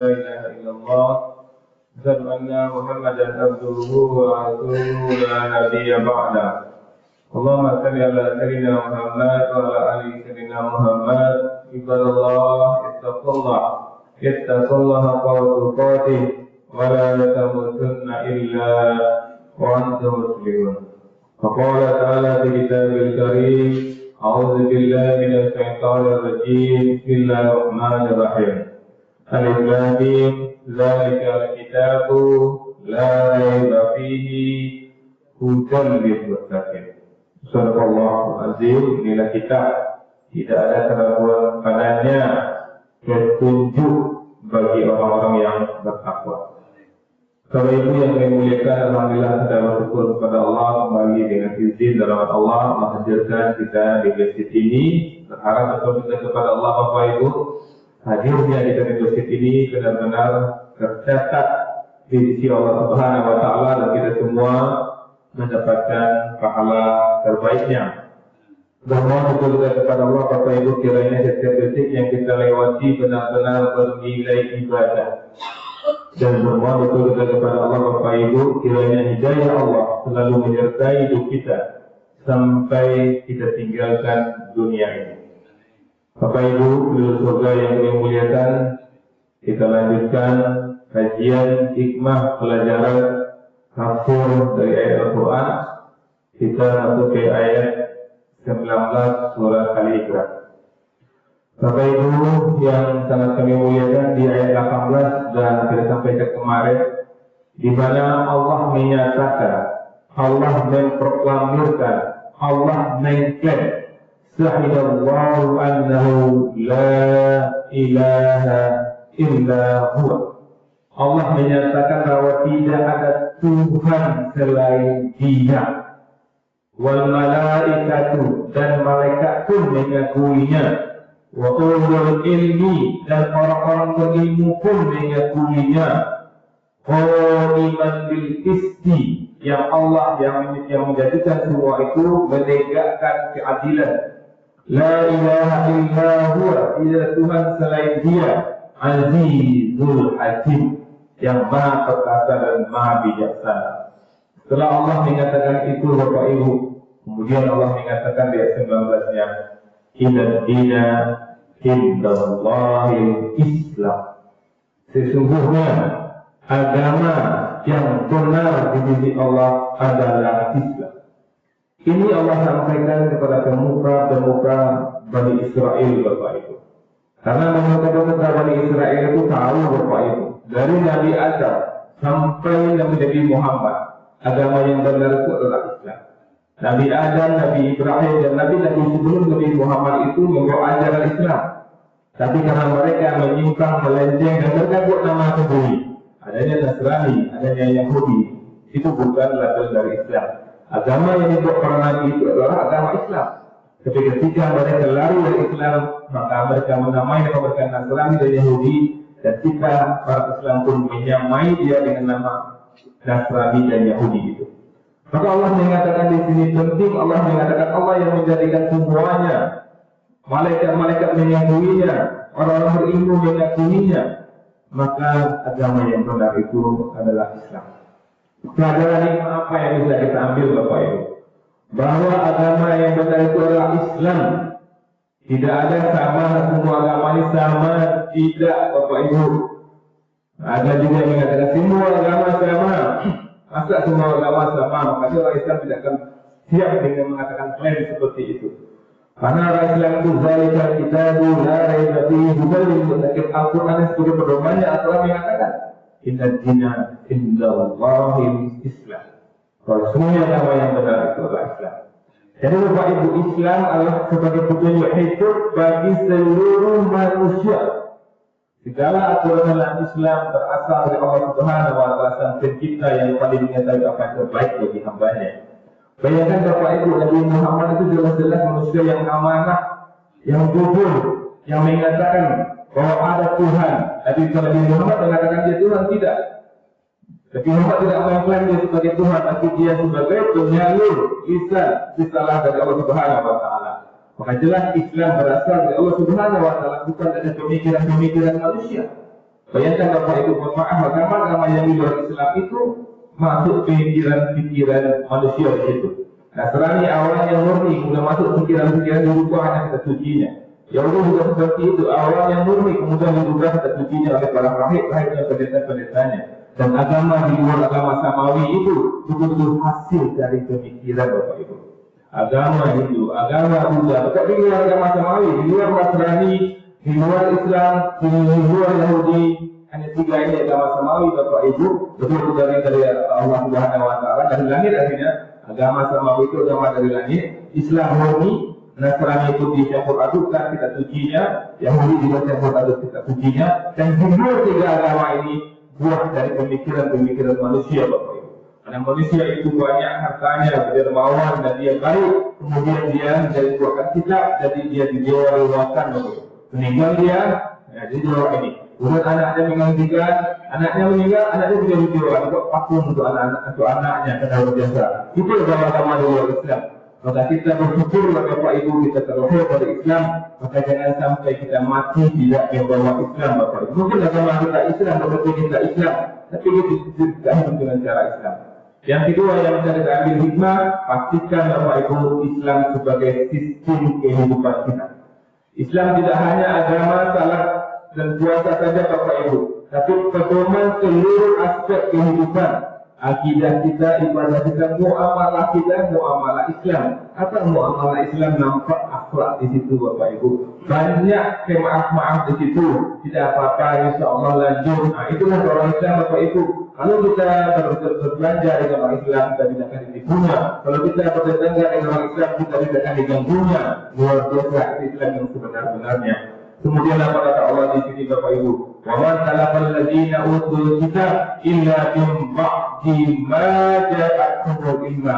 لا إله إلا الله أشهد أن محمدا عبده ورسوله لا نبي بعده اللهم صل على سيدنا محمد وعلى آل سيدنا محمد عباد الله اتقوا الله حق تقاته ولا تموتن إلا وأنتم مسلمون فقال تعالى في كتابه الكريم أعوذ بالله من الشيطان الرجيم بسم الله الرحمن الرحيم ألف لام ميم ذلك الكتاب لا ريب فيه هدى للمتقين. Subhanallah azim, inilah kitab tidak ada keraguan padanya, petunjuk bagi orang-orang yang bertakwa. Kalau itu yang memuliakan, alhamdulillah kita bersyukur kepada Allah kembali dengan izin dan rahmat Allah menghadirkan kita di masjid ini. Berharap betul-betul kepada Allah Bapak Ibu, hadirnya kita di masjid ini benar-benar tercatat di sisi Allah Subhanahu wa Ta'ala dan kita semua mendapatkan pahala terbaiknya. Bermohon betul-betul kepada Allah Bapak Ibu, kiranya setiap detik yang kita lewati benar-benar bernilai ibadah. Dan bermohon betul-betul kepada Allah Bapak Ibu, kiranya hidayah Allah selalu menyertai hidup kita sampai kita tinggalkan dunia ini. Bapak Ibu, penduduk surga yang kami muliakan, kita lanjutkan kajian hikmah pelajaran tafsir dari ayat Al-Quran. Kita masuk ke ayat 19 surah Al-Iqra. Bapak Ibu yang sangat kami muliakan, di ayat 18 dan kita sampaikan kemarin, di mana Allah menyatakan, Allah memproklamirkan, Allah mengklaim, Syahidallahu annahu la ilaha illa huwa. Allah menyatakan bahwa tidak ada Tuhan selain Dia. Wal malaikatu, dan malaikat pun mengakuinya. Wa ulul ilmi, dan orang-orang berilmu pun mengakuinya. Qaiman bil qisti, yang Allah yang menjadikan semua itu menegakkan keadilan. La ilaha illa huwa, tidak Tuhan selain Dia. Azizul Hakim, yang maha perkasa dan maha bijaksana. Setelah Allah mengatakan itu Bapak Ibu, kemudian Allah mengatakan di ayat 19-nya, Inna dina indallahil Islam. Sesungguhnya agama yang benar di sisi Allah adalah Islam. Ini Allah sampaikan kepada pemuka-pemuka Bani Israel, Bapak Ibu. Karena pemuka-pemuka Bani Israel itu tahu, Bapak Ibu, dari Nabi Adam sampai Nabi Muhammad, agama yang benar itu adalah Islam. Nabi Adam, Nabi Ibrahim, dan Nabi-Nabi sebelum Nabi Muhammad itu membawa ajaran Islam. Tapi karena mereka menyimpang, melenceng, dan mereka buat nama sendiri, adanya Nasrani, adanya Yahudi, itu bukan label dari Islam. Agama yang dibuat para Nabi itu adalah agama Islam. Tapi ketika mereka lari dari Islam, maka mereka menamai mereka Nasrani dan Yahudi, dan kita para Islam pun menyamai dia dengan nama Nasrani dan Yahudi itu. Maka Allah mengatakan di sini penting, Allah mengatakan Allah yang menjadikan semuanya. Malaikat-malaikat mengakuinya, orang-orang berilmu mengakuinya. Maka agama yang benar itu adalah Islam. Pelajaran apa yang bisa kita ambil Bapak Ibu? Bahwa agama yang benar itu adalah Islam. Tidak ada sama, semua agama ini sama, tidak Bapak Ibu. Ada juga yang mengatakan semua agama sama. Masa semua agama sama? Maka orang Islam tidak akan siap dengan mengatakan klaim seperti itu. Karena orang Islam itu zalikal kitabu la raiba fihi hudan lil muttaqin. Al-Quran sebagai pedomannya adalah mengatakan inna dina indallahil Islam. Kalau semua agama yang benar itu adalah Islam. Jadi Bapak Ibu, Islam adalah sebagai petunjuk hidup bagi seluruh manusia. Segala aturan dalam Islam berasal dari Allah Subhanahu wa Ta'ala, Sang Pencipta yang paling mengetahui apa yang terbaik bagi hambanya. Bayangkan Bapak Ibu, Nabi Muhammad itu jelas-jelas manusia yang amanah, yang jujur, yang mengatakan bahwa ada Tuhan. Nabi Muhammad mengatakan dia Tuhan, tidak. Nabi Muhammad tidak mengklaim dia sebagai Tuhan, tapi dia sebagai penyalur risalah dari Allah Subhanahu wa Ta'ala. Maka jelas Islam berasal dari Allah Subhanahu wa Ta'ala, bukan dari pemikiran-pemikiran manusia. Bayangkan Bapak Ibu, maaf, agama-agama yang di luar Islam itu masuk pikiran-pikiran manusia di situ. Nasrani awalnya yang murni, kemudian masuk pikiran-pikiran dirubah hanya kata sucinya. Yahudi juga seperti itu, awalnya yang murni, kemudian dirubah kata sucinya oleh para rahib dan pendeta-pendetanya. Dan agama di luar agama samawi itu betul-betul hasil dari pemikiran Bapak Ibu. Agama Hindu, agama Buddha, tetapi di luar agama samawi, di luar Nasrani, di luar Islam, di luar Yahudi, hanya tiga ini agama samawi Bapak Ibu, betul-betul dari Allah Subhanahu Wa Taala, dari langit artinya. Agama samawi itu agama dari langit, Islam murni, Nasrani itu dicampur adukkan kitab sucinya, Yahudi juga campur aduk kitab sucinya, dan jumlah tiga agama ini buah dari pemikiran-pemikiran manusia Bapak Ibu. Karena manusia itu banyak hartanya, dermawan dan dia baik, kemudian dia menjadi buahkan kitab, jadi dia dijual Bapak Ibu. Meninggal dia, ya, dijual ini. Kemudian anaknya menggantikan, anaknya meninggal, anaknya juga dijual, untuk patung untuk anaknya, kata biasa. Itu agama-agama di luar Islam. Maka kita bersyukur Bapak Ibu kita terlahir dari Islam, maka jangan sampai kita mati tidak membawa Islam Bapak Ibu. Mungkin agama kita Islam, tetapi kita Islam, tapi kita tidak hidup dengan cara Islam. Yang kedua yang bisa kita ambil hikmah, pastikan Bapak Ibu Islam sebagai sistem kehidupan kita. Islam tidak hanya agama salat dan puasa saja Bapak Ibu, tapi pedoman seluruh aspek kehidupan. Akidah kita, ibadah kita, muamalah kita, muamalah Islam. Apa muamalah Islam? Nampak akhlak di situ Bapak Ibu. Banyak maaf-maaf di situ. Tidak apa-apa, insya Allah lanjut. Nah, itulah orang Islam Bapak Ibu. Kalau kita berbelanja dengan orang Islam, kita tidak akan ditipunya. Kalau kita bertetangga dengan orang Islam, kita tidak akan diganggunya. Luar biasa Islam yang sebenar-benarnya. Kemudian apa kata Allah di sini Bapak Ibu? Wa man talaqal ladzina utul kitab illa min ba'di ma ja'atuhumul ilma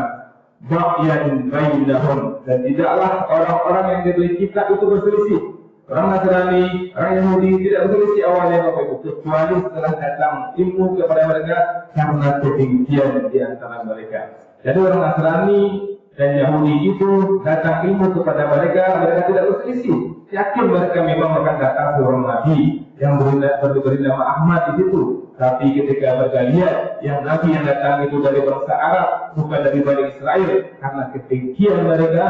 ba'yan bainahum. Dan tidaklah orang-orang yang diberi kitab itu berselisih. Orang Nasrani, orang Yahudi tidak berselisih awalnya Bapak Ibu, kecuali setelah datang ilmu kepada mereka karena kedengkian di antara mereka. Jadi orang Nasrani dan Yahudi itu datang ilmu kepada mereka tidak berselisih. Yakin mereka memang akan datang seorang Nabi yang beri nama Ahmad di situ. Tapi ketika mereka lihat yang Nabi yang datang itu dari bangsa Arab, bukan dari Bani Israel, karena kedengkian mereka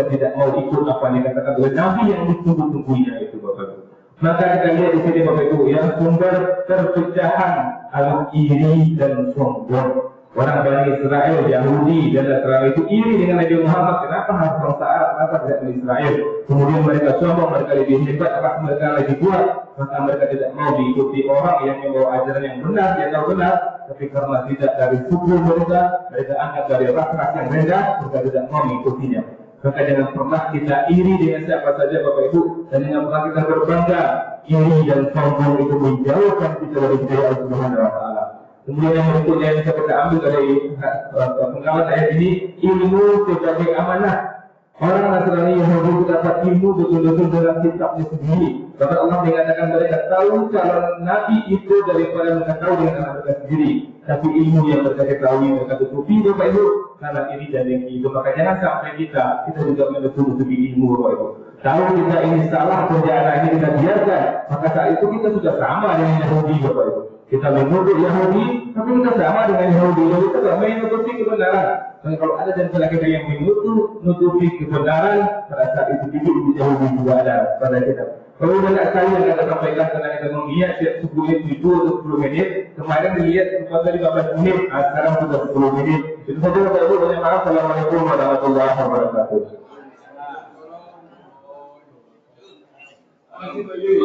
tidak mau ikut apa yang dikatakan oleh Nabi yang ditunggu-tunggunya itu Bapak Ibu. Maka kita lihat di sini Bapak Ibu yang sumber perpecahan adalah iri dan sombong. Orang Bani Israel, Yahudi dan Nasrani itu iri dengan Nabi Muhammad. Kenapa harus bangsa Arab? Kenapa tidak Bani Israel? Kemudian mereka sombong, mereka lebih hebat, apa mereka lebih kuat. Maka mereka tidak mau diikuti orang yang membawa ajaran yang benar, yang tahu benar. Tapi karena tidak dari suku mereka anggap dari ras yang rendah, mereka tidak mau mengikutinya. Maka jangan pernah kita iri dengan siapa saja Bapak Ibu, dan jangan pernah kita berbangga. Iri dan sombong itu menjauhkan kita dari hidayah Allah Subhanahu Wa Taala. Kemudian yang berikutnya yang bisa kita ambil dari pengalaman ayat ini, ilmu sebagai amanah. Orang Nasrani Yahudi dapat ilmu betul-betul dalam kitabnya sendiri. Bahkan Allah mengatakan mereka tahu calon Nabi itu daripada mereka tahu dengan anak mereka sendiri. Tapi ilmu yang mereka ketahui mereka tutupi Bapak Ibu, karena ini dan yang itu. Maka jangan sampai kita juga menutupi ilmu Bapak Ibu. Kalau kita ini salah kerjaan ini kita biarkan, maka saat itu kita sudah sama dengan Yahudi Bapak Ibu. Kita menuduh Yahudi, tapi kita sama dengan Yahudi. Jadi kita tidak menutupi kebenaran. Dan kalau ada dan kita yang menutupi kebenaran, pada saat itu di Yahudi juga ada pada kita. Kalau banyak sekali yang kita sampaikan karena kita melihat setiap 10 menit, 10 menit, kemarin dilihat pada 15 menit, sekarang sudah 10 menit. Itu saja Bapak Ibu, banyak maaf. Assalamualaikum warahmatullahi wabarakatuh. Terima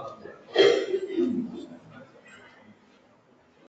kasih.